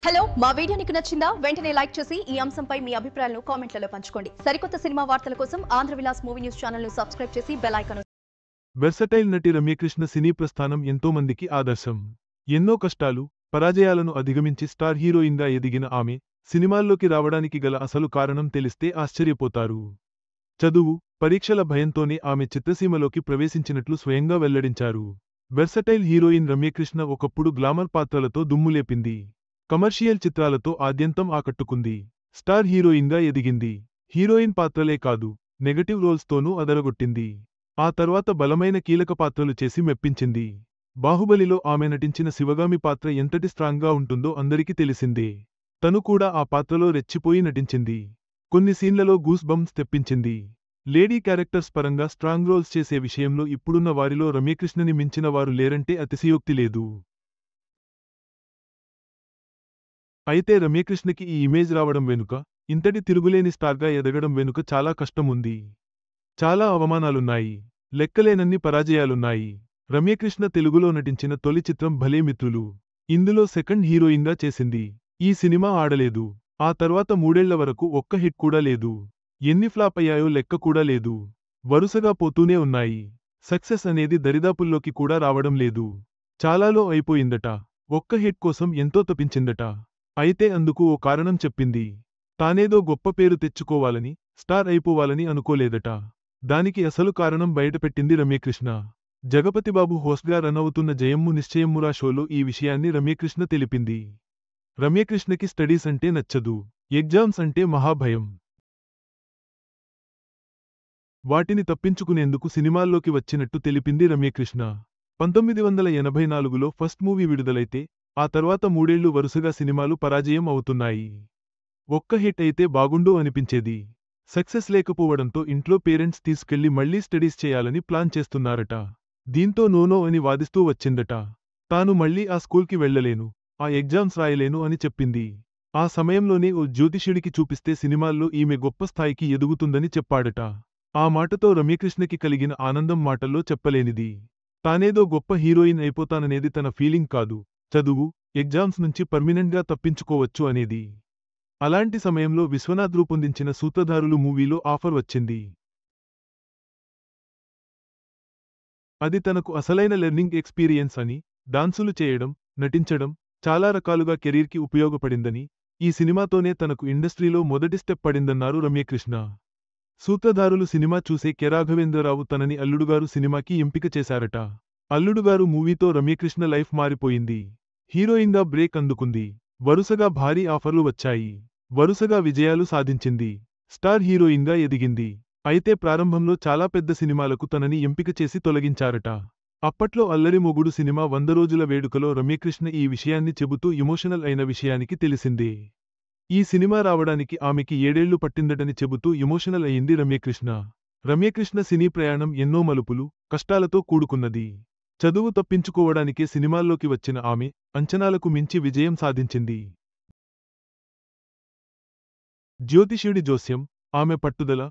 Hello మా video నీకు నచ్చిందా వెంటనే లైక్ చేసి ఈ అంశంపై మీ అభిప్రాయాలను కామెంట్లలో పంచుకోండి. సరికొత్త సినిమా వార్తల కోసం Andhra Vilas movie news channel ను సబ్స్క్రైబ్ చేసి బెల్ ఐకాన్ వెర్సటైల్ నటి రమ్యకృష్ణ సినీ ప్రస్థానం ఎంతో మందికి ఆదర్శం. ఎన్నో కష్టాలు, పరాజయాలను అధిగమించి స్టార్ హీరోయిన్గా ఎదిగిన ఆమె సినిమాల్లోకి రావడానికి గల అసలు కారణం తెలిస్తే ఆశ్చర్యపోతారు. చదువు, పరీక్షల భయంతోనే ఆమె చిత్రసీమలోకి ప్రవేశించినట్లు స్వయంగా వెల్లడించారు. వెర్సటైల్ హీరోయిన్ రమ్యకృష్ణ ఒకప్పుడు గ్లామర్ పాత్రలతో దుమ్ములేపింది. కమర్షియల్ చిత్రాలతో ఆద్యంతం ఆకట్టుకుంది. స్టార్ హీరోయిన్గా ఎదిగింది. హీరోయిన్ పాత్రలే కాదు, నెగటివ్ రోల్స్తోనూ అదరగొట్టింది. ఆ తర్వాత బలమైన కీలక పాత్రలు చేసి మెప్పించింది. బాహుబలిలో ఆమె నటించిన శివగామి పాత్ర ఎంతటి స్ట్రాంగ్గా ఉంటుందో అందరికీ తెలిసిందే. తను కూడా ఆ పాత్రలో రెచ్చిపోయి నటించింది. కొన్ని సీన్లలో గూస్ బంప్స్ తెప్పించింది. లేడీ క్యారెక్టర్స్ పరంగా స్ట్రాంగ్ రోల్స్ చేసే విషయంలో ఇప్పుడున్న వారిలో రమ్యకృష్ణని మించిన వారు లేరంటే అతిశయోక్తి లేదు. అయితే రమ్యకృష్ణకి ఈ ఇమేజ్ రావడం వెనుక, ఇంతటి తిరుగులేని స్టార్గా ఎదగడం వెనుక చాలా కష్టం ఉంది. చాలా అవమానాలున్నాయి. లెక్కలేనన్ని పరాజయాలున్నాయి. రమ్యకృష్ణ తెలుగులో నటించిన తొలి చిత్రం భలే మిత్రులు. ఇందులో సెకండ్ హీరోయిన్గా చేసింది. ఈ సినిమా ఆడలేదు. ఆ తర్వాత 3 ఏళ్ల వరకు ఒక్క హిట్ కూడా లేదు. ఎన్ని ఫ్లాప్ అయ్యాయో లెక్క కూడా లేదు. వరుసగా పోతూనే ఉన్నాయి. సక్సెస్ అనేది దరిదాపుల్లోకి కూడా రావడం లేదు. చాలాలో అయిపోయిందట. ఒక్క హిట్ కోసం ఎంతో తపించిందట. అయితే అందుకు ఓ కారణం చెప్పింది. తానేదో గొప్ప పేరు తెచ్చుకోవాలని, స్టార్ అయిపోవాలని అనుకోలేదట. దానికి అసలు కారణం బయటపెట్టింది రమ్యకృష్ణ. జగపతిబాబు హోస్ట్గా రన్ అవుతున్న జయమ్ము నిశ్చయమ్మురా షోలో ఈ విషయాన్ని రమ్యకృష్ణ తెలిపింది. రమ్యకృష్ణకి స్టడీస్ అంటే నచ్చదు. ఎగ్జామ్స్ అంటే మహాభయం. వాటిని తప్పించుకునేందుకు సినిమాల్లోకి వచ్చినట్టు తెలిపింది రమ్యకృష్ణ. 1984లో ఫస్ట్ మూవీ విడుదలైతే, ఆ తర్వాత 3 ఏళ్లు వరుసగా సినిమాలు పరాజయం అవుతున్నాయి. ఒక్క హిట్ అయితే బాగుండు అనిపించేది. సక్సెస్ లేకపోవడంతో ఇంట్లో పేరెంట్స్ తీసుకెళ్లి మళ్లీ స్టడీస్ చేయాలని ప్లాన్ చేస్తున్నారట. దీంతో నోనో అని వాదిస్తూ వచ్చిందట. తాను మళ్లీ ఆ స్కూల్కి వెళ్లలేను, ఆ ఎగ్జామ్స్ రాయలేను అని చెప్పింది. ఆ సమయంలోనే ఓ జ్యోతిష్యుడికి చూపిస్తే సినిమాల్లో ఈమె గొప్ప స్థాయికి ఎదుగుతుందని చెప్పాడట. ఆ మాటతో రమ్యకృష్ణకి కలిగిన ఆనందం మాటల్లో చెప్పలేనిది. తానేదో గొప్ప హీరోయిన్ అయిపోతాననేది తన ఫీలింగ్ కాదు, చదువు, ఎగ్జామ్స్ నుంచి పర్మినెంట్గా తప్పించుకోవచ్చు అనేది. అలాంటి సమయంలో విశ్వనాథ్ రూపొందించిన సూత్రధారులు మూవీలో ఆఫర్ వచ్చింది. అది తనకు అసలైన లెర్నింగ్ ఎక్స్పీరియన్స్ అని, డాన్సులు చేయడం, నటించడం, చాలా రకాలుగా కెరీర్కి ఉపయోగపడిందని, ఈ సినిమాతోనే తనకు ఇండస్ట్రీలో మొదటి స్టెప్ పడిందన్నారు రమ్యకృష్ణ. సూత్రధారులు సినిమా చూసే కె. రాఘవేంద్రరావు తనని అల్లుడుగారు సినిమాకి ఎంపిక చేశారట. అల్లుడుగారు మూవీతో రమ్యకృష్ణ లైఫ్ మారిపోయింది. హీరోయిన్గా బ్రేక్ అందుకుంది. వరుసగా భారీ ఆఫర్లు వచ్చాయి. వరుసగా విజయాలు సాధించింది. స్టార్ హీరోయిన్గా ఎదిగింది. అయితే ప్రారంభంలో చాలా పెద్ద సినిమాలకు తనని ఎంపిక చేసి తొలగించారట. అప్పట్లో అల్లరి మొగుడు సినిమా 100 రోజుల వేడుకలో రమ్యకృష్ణ ఈ విషయాన్ని చెబుతూ ఎమోషనల్ అయిన విషయానికి తెలిసిందే. ఈ సినిమా రావడానికి ఆమెకి 7 ఏళ్లు పట్టిందటని చెబుతూ ఎమోషనల్ అయింది రమ్యకృష్ణ. రమ్యకృష్ణ సినీ ప్రయాణం ఎన్నో మలుపులు, కష్టాలతో కూడుకున్నది. చదువు తప్పించుకోవడానికే సినిమాల్లోకి వచ్చిన ఆమె, అంచనాలకు మించి విజయం సాధించింది. జ్యోతిష్యుడి జోస్యం, ఆమె పట్టుదల,